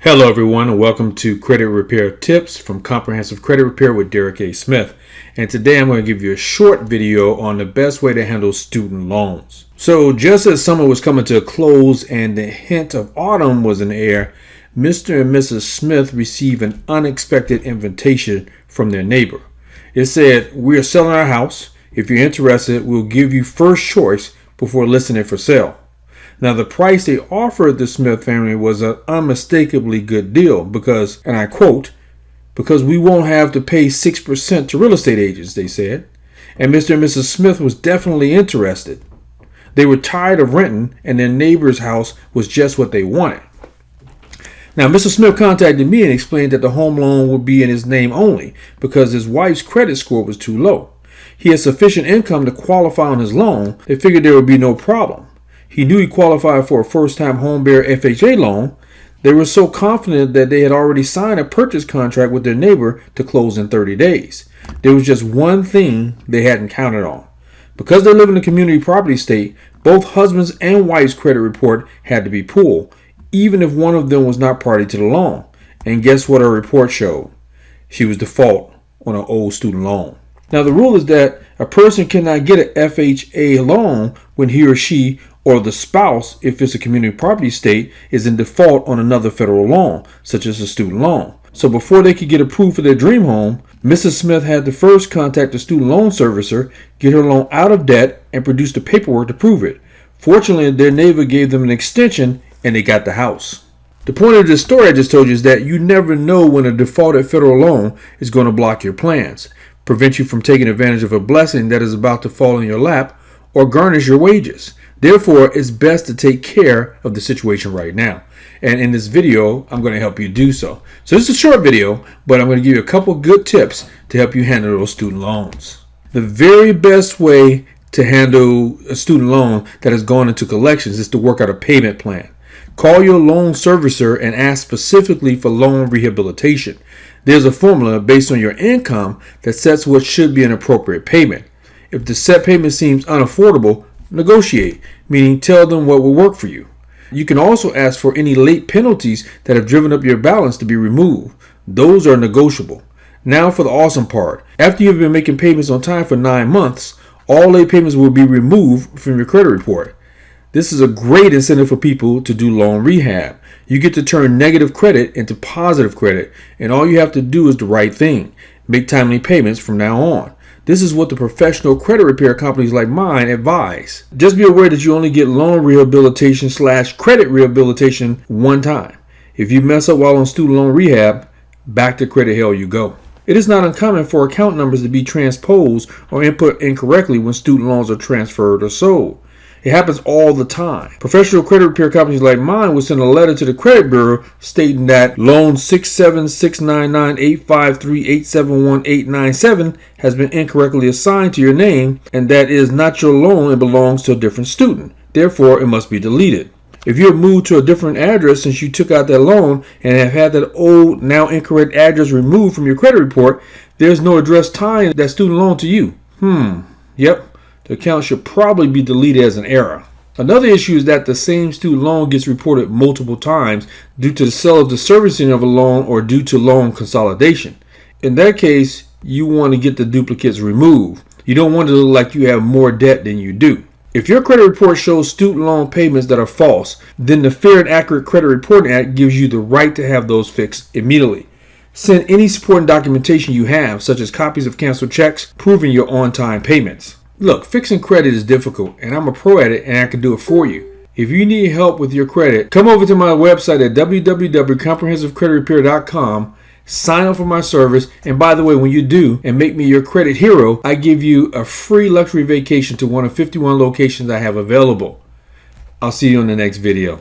Hello everyone and welcome to Credit Repair Tips from Comprehensive Credit Repair with Derek A. Smith. And today I'm going to give you a short video on the best way to handle student loans. So just as summer was coming to a close and the hint of autumn was in the air, Mr. and Mrs. Smith received an unexpected invitation from their neighbor. It said, "We are selling our house. If you're interested, we'll give you first choice before listing it for sale." Now, the price they offered the Smith family was an unmistakably good deal because, and I quote, "because we won't have to pay 6% to real estate agents," they said. And Mr. and Mrs. Smith was definitely interested. They were tired of renting and their neighbor's house was just what they wanted. Now, Mr. Smith contacted me and explained that the home loan would be in his name only because his wife's credit score was too low. He had sufficient income to qualify on his loan. They figured there would be no problem. He knew he qualified for a first-time homebuyer FHA loan. They were so confident that they had already signed a purchase contract with their neighbor to close in 30 days. There was just one thing they hadn't counted on. Because they live in a community property state, both husband's and wife's credit report had to be pulled, even if one of them was not party to the loan. And guess what her report showed? She was default on an old student loan. Now, the rule is that a person cannot get an FHA loan when he or she or the spouse, if it's a community property state, is in default on another federal loan, such as a student loan. So before they could get approved for their dream home, Mrs. Smith had to first contact the student loan servicer, get her loan out of debt, and produce the paperwork to prove it. Fortunately, their neighbor gave them an extension, and they got the house. The point of this story I just told you is that you never know when a defaulted federal loan is going to block your plans, prevent you from taking advantage of a blessing that is about to fall in your lap, or garnish your wages. Therefore, it's best to take care of the situation right now. And in this video, I'm going to help you do so. So this is a short video, but I'm going to give you a couple good tips to help you handle those student loans. The very best way to handle a student loan that has gone into collections is to work out a payment plan. Call your loan servicer and ask specifically for loan rehabilitation. There's a formula based on your income that sets what should be an appropriate payment. If the set payment seems unaffordable, negotiate, meaning tell them what will work for you. You can also ask for any late penalties that have driven up your balance to be removed. Those are negotiable. Now for the awesome part. After you've been making payments on time for 9 months, all late payments will be removed from your credit report. This is a great incentive for people to do loan rehab. You get to turn negative credit into positive credit, and all you have to do is the right thing. Make timely payments from now on. This is what the professional credit repair companies like mine advise. Just be aware that you only get loan rehabilitation / credit rehabilitation one time. If you mess up while on student loan rehab, back to credit hell you go. It is not uncommon for account numbers to be transposed or input incorrectly when student loans are transferred or sold. It happens all the time. Professional credit repair companies like mine will send a letter to the credit bureau stating that loan 6769985387187 has been incorrectly assigned to your name, and that is not your loan and belongs to a different student. Therefore, it must be deleted. If you have moved to a different address since you took out that loan and have had that old, now incorrect address removed from your credit report, there's no address tying that student loan to you. Yep. The account should probably be deleted as an error. Another issue is that the same student loan gets reported multiple times due to the sale of the servicing of a loan or due to loan consolidation. In that case, you want to get the duplicates removed. You don't want to look like you have more debt than you do. If your credit report shows student loan payments that are false, then the Fair and Accurate Credit Reporting Act gives you the right to have those fixed immediately. Send any supporting documentation you have, such as copies of canceled checks proving your on-time payments. Look, fixing credit is difficult, and I'm a pro at it, and I can do it for you. If you need help with your credit, come over to my website at www.comprehensivecreditrepair.com, sign up for my service, and by the way, when you do and make me your credit hero, I give you a free luxury vacation to one of 51 locations I have available. I'll see you in the next video.